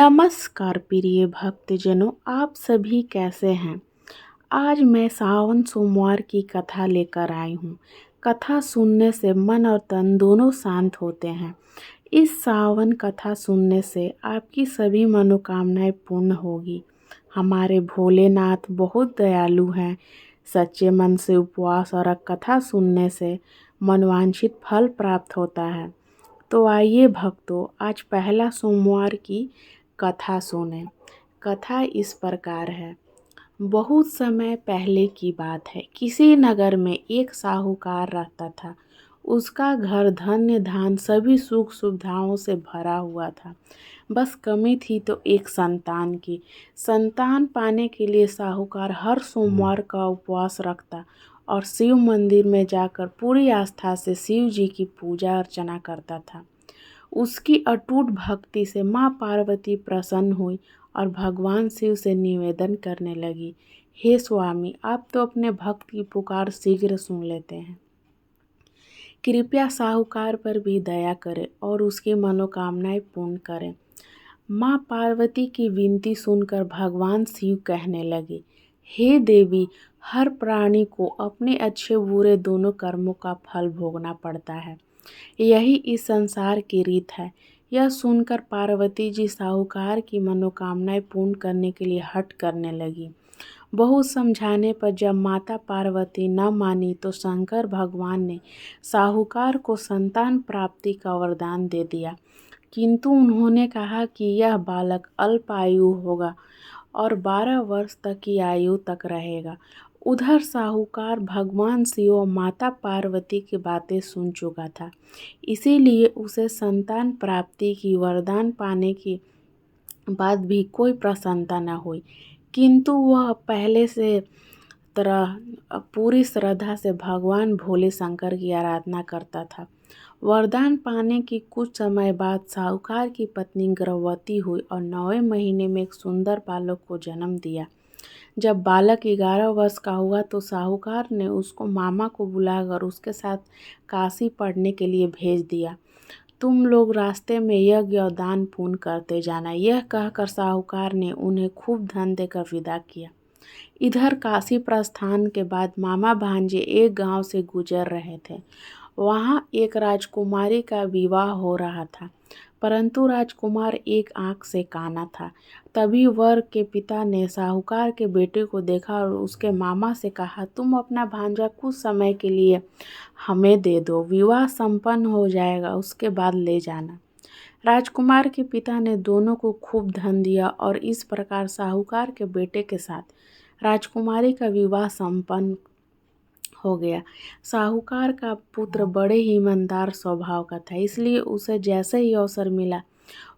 नमस्कार प्रिय भक्तजनों, आप सभी कैसे हैं। आज मैं सावन सोमवार की कथा लेकर आई हूँ। कथा सुनने से मन और तन दोनों शांत होते हैं। इस सावन कथा सुनने से आपकी सभी मनोकामनाएं पूर्ण होगी। हमारे भोलेनाथ बहुत दयालु हैं। सच्चे मन से उपवास और कथा सुनने से मनवांछित फल प्राप्त होता है। तो आइए भक्तों, आज पहला सोमवार की कथा सुने। कथा इस प्रकार है। बहुत समय पहले की बात है। किसी नगर में एक साहूकार रहता था। उसका घर धन्य धान सभी सुख सुविधाओं से भरा हुआ था। बस कमी थी तो एक संतान की। संतान पाने के लिए साहूकार हर सोमवार का उपवास रखता और शिव मंदिर में जाकर पूरी आस्था से शिव जी की पूजा अर्चना करता था। उसकी अटूट भक्ति से माँ पार्वती प्रसन्न हुई और भगवान शिव से निवेदन करने लगी, हे स्वामी, आप तो अपने भक्त की पुकार शीघ्र सुन लेते हैं। कृपया साहूकार पर भी दया करें और उसकी मनोकामनाएं पूर्ण करें। माँ पार्वती की विनती सुनकर भगवान शिव कहने लगे, हे देवी, हर प्राणी को अपने अच्छे बुरे दोनों कर्मों का फल भोगना पड़ता है। यही इस संसार की रीत है। यह सुनकर पार्वती जी साहूकार की मनोकामनाएं पूर्ण करने के लिए हठ करने लगी। बहुत समझाने पर जब माता पार्वती न मानी तो शंकर भगवान ने साहूकार को संतान प्राप्ति का वरदान दे दिया, किंतु उन्होंने कहा कि यह बालक अल्पायु होगा और 12 वर्ष तक की आयु तक रहेगा। उधर साहूकार भगवान शिव और माता पार्वती की बातें सुन चुका था, इसीलिए उसे संतान प्राप्ति की वरदान पाने के बाद भी कोई प्रसन्नता न हुई, किंतु वह पहले से तरह पूरी श्रद्धा से भगवान भोले शंकर की आराधना करता था। वरदान पाने की कुछ समय बाद साहूकार की पत्नी गर्भवती हुई और 9वें महीने में एक सुंदर बालक को जन्म दिया। जब बालक 11 वर्ष का हुआ तो साहूकार ने उसको मामा को बुलाकर उसके साथ काशी पढ़ने के लिए भेज दिया। तुम लोग रास्ते में यज्ञ और दान पुण्य करते जाना। यह कहकर साहूकार ने उन्हें खूब धन देकर विदा किया। इधर काशी प्रस्थान के बाद मामा भांजे एक गांव से गुजर रहे थे। वहाँ एक राजकुमारी का विवाह हो रहा था, परंतु राजकुमार एक आंख से काना था। तभी वर के पिता ने साहूकार के बेटे को देखा और उसके मामा से कहा, तुम अपना भांजा कुछ समय के लिए हमें दे दो, विवाह संपन्न हो जाएगा, उसके बाद ले जाना। राजकुमार के पिता ने दोनों को खूब धन दिया और इस प्रकार साहूकार के बेटे के साथ राजकुमारी का विवाह संपन्न हो गया। साहूकार का पुत्र बड़े ही ईमानदार स्वभाव का था, इसलिए उसे जैसे ही अवसर मिला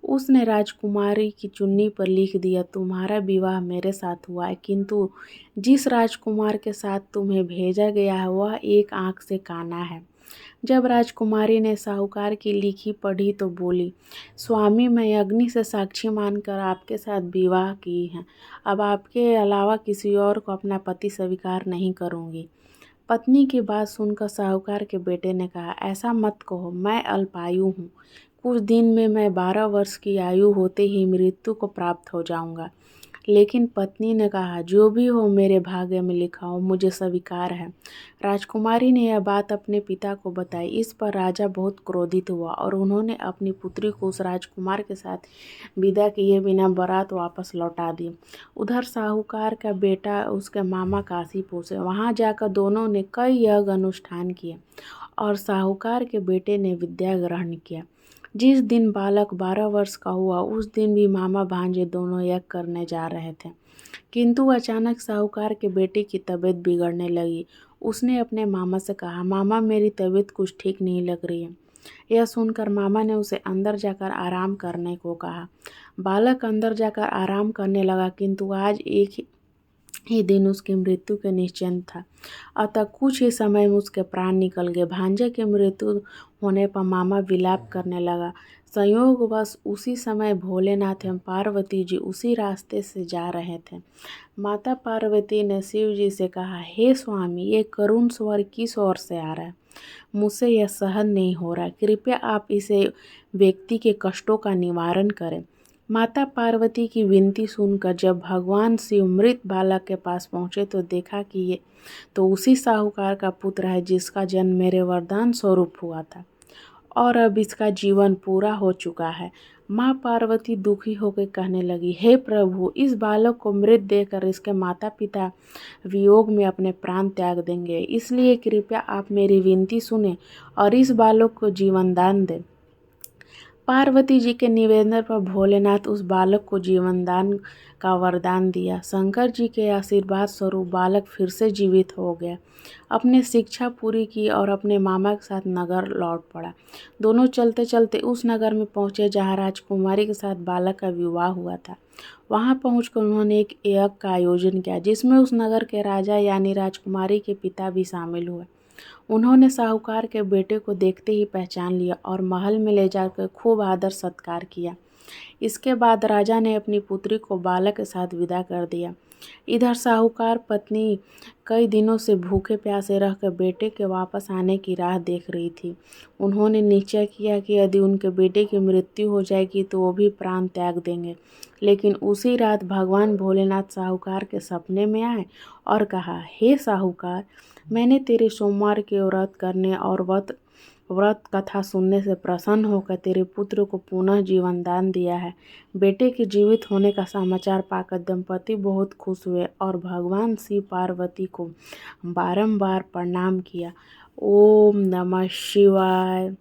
उसने राजकुमारी की चुन्नी पर लिख दिया, तुम्हारा विवाह मेरे साथ हुआ है, किंतु जिस राजकुमार के साथ तुम्हें भेजा गया है वह एक आंख से काना है। जब राजकुमारी ने साहूकार की लिखी पढ़ी तो बोली, स्वामी, मैं अग्नि से साक्षी मानकर आपके साथ विवाह की है। अब आपके अलावा किसी और को अपना पति स्वीकार नहीं करूँगी। पत्नी की बात सुनकर साहूकार के बेटे ने कहा, ऐसा मत कहो, मैं अल्पायु हूँ। कुछ दिन में मैं 12 वर्ष की आयु होते ही मृत्यु को प्राप्त हो जाऊँगा। लेकिन पत्नी ने कहा, जो भी हो मेरे भाग्य में लिखा हो, मुझे स्वीकार है। राजकुमारी ने यह बात अपने पिता को बताई। इस पर राजा बहुत क्रोधित हुआ और उन्होंने अपनी पुत्री को उस राजकुमार के साथ विदा किए बिना बारात वापस लौटा दी। उधर साहूकार का बेटा उसके मामा काशी पहुँचे। वहाँ जाकर दोनों ने कई यज्ञ अनुष्ठान किए और साहूकार के बेटे ने विद्या ग्रहण किया। जिस दिन बालक 12 वर्ष का हुआ उस दिन भी मामा भांजे दोनों यज्ञ करने जा रहे थे, किंतु अचानक साहूकार के बेटे की तबीयत बिगड़ने लगी। उसने अपने मामा से कहा, मामा, मेरी तबीयत कुछ ठीक नहीं लग रही है। यह सुनकर मामा ने उसे अंदर जाकर आराम करने को कहा। बालक अंदर जाकर आराम करने लगा, किंतु आज एक ही दिन उसकी मृत्यु के निश्चय था, अतः कुछ ही समय में उसके प्राण निकल गए। भांजे की मृत्यु होने पर मामा विलाप करने लगा। संयोगवश उसी समय भोलेनाथ एवं पार्वती जी उसी रास्ते से जा रहे थे। माता पार्वती ने शिव जी से कहा, हे स्वामी, ये करुण स्वर किस ओर से आ रहा है? मुझसे यह सहन नहीं हो रहा, कृपया आप इसे व्यक्ति के कष्टों का निवारण करें। माता पार्वती की विनती सुनकर जब भगवान शिव मृत बालक के पास पहुँचे तो देखा कि ये तो उसी साहूकार का पुत्र है जिसका जन्म मेरे वरदान स्वरूप हुआ था और अब इसका जीवन पूरा हो चुका है। माँ पार्वती दुखी होकर कहने लगी, हे प्रभु, इस बालक को मृत देकर इसके माता पिता वियोग में अपने प्राण त्याग देंगे, इसलिए कृपया आप मेरी विनती सुने और इस बालक को जीवन दान दें। पार्वती जी के निवेदन पर भोलेनाथ उस बालक को जीवन दान का वरदान दिया। शंकर जी के आशीर्वाद स्वरूप बालक फिर से जीवित हो गया, अपने शिक्षा पूरी की और अपने मामा के साथ नगर लौट पड़ा। दोनों चलते चलते उस नगर में पहुंचे जहां राजकुमारी के साथ बालक का विवाह हुआ था। वहां पहुंचकर उन्होंने एक यज्ञ का आयोजन किया जिसमें उस नगर के राजा यानी राजकुमारी के पिता भी शामिल हुए। उन्होंने साहूकार के बेटे को देखते ही पहचान लिया और महल में ले जाकर खूब आदर सत्कार किया। इसके बाद राजा ने अपनी पुत्री को बालक के साथ विदा कर दिया। इधर साहूकार पत्नी कई दिनों से भूखे प्यासे रहकर बेटे के वापस आने की राह देख रही थी। उन्होंने निश्चय किया कि यदि उनके बेटे की मृत्यु हो जाएगी तो वो भी प्राण त्याग देंगे। लेकिन उसी रात भगवान भोलेनाथ साहूकार के सपने में आए और कहा, हे साहूकार, मैंने तेरे सोमवार के व्रत करने और व्रत कथा सुनने से प्रसन्न होकर तेरे पुत्र को पुनः जीवन दान दिया है। बेटे के जीवित होने का समाचार पाकर दंपति बहुत खुश हुए और भगवान शिव पार्वती को बारंबार प्रणाम किया। ओम नमः शिवाय।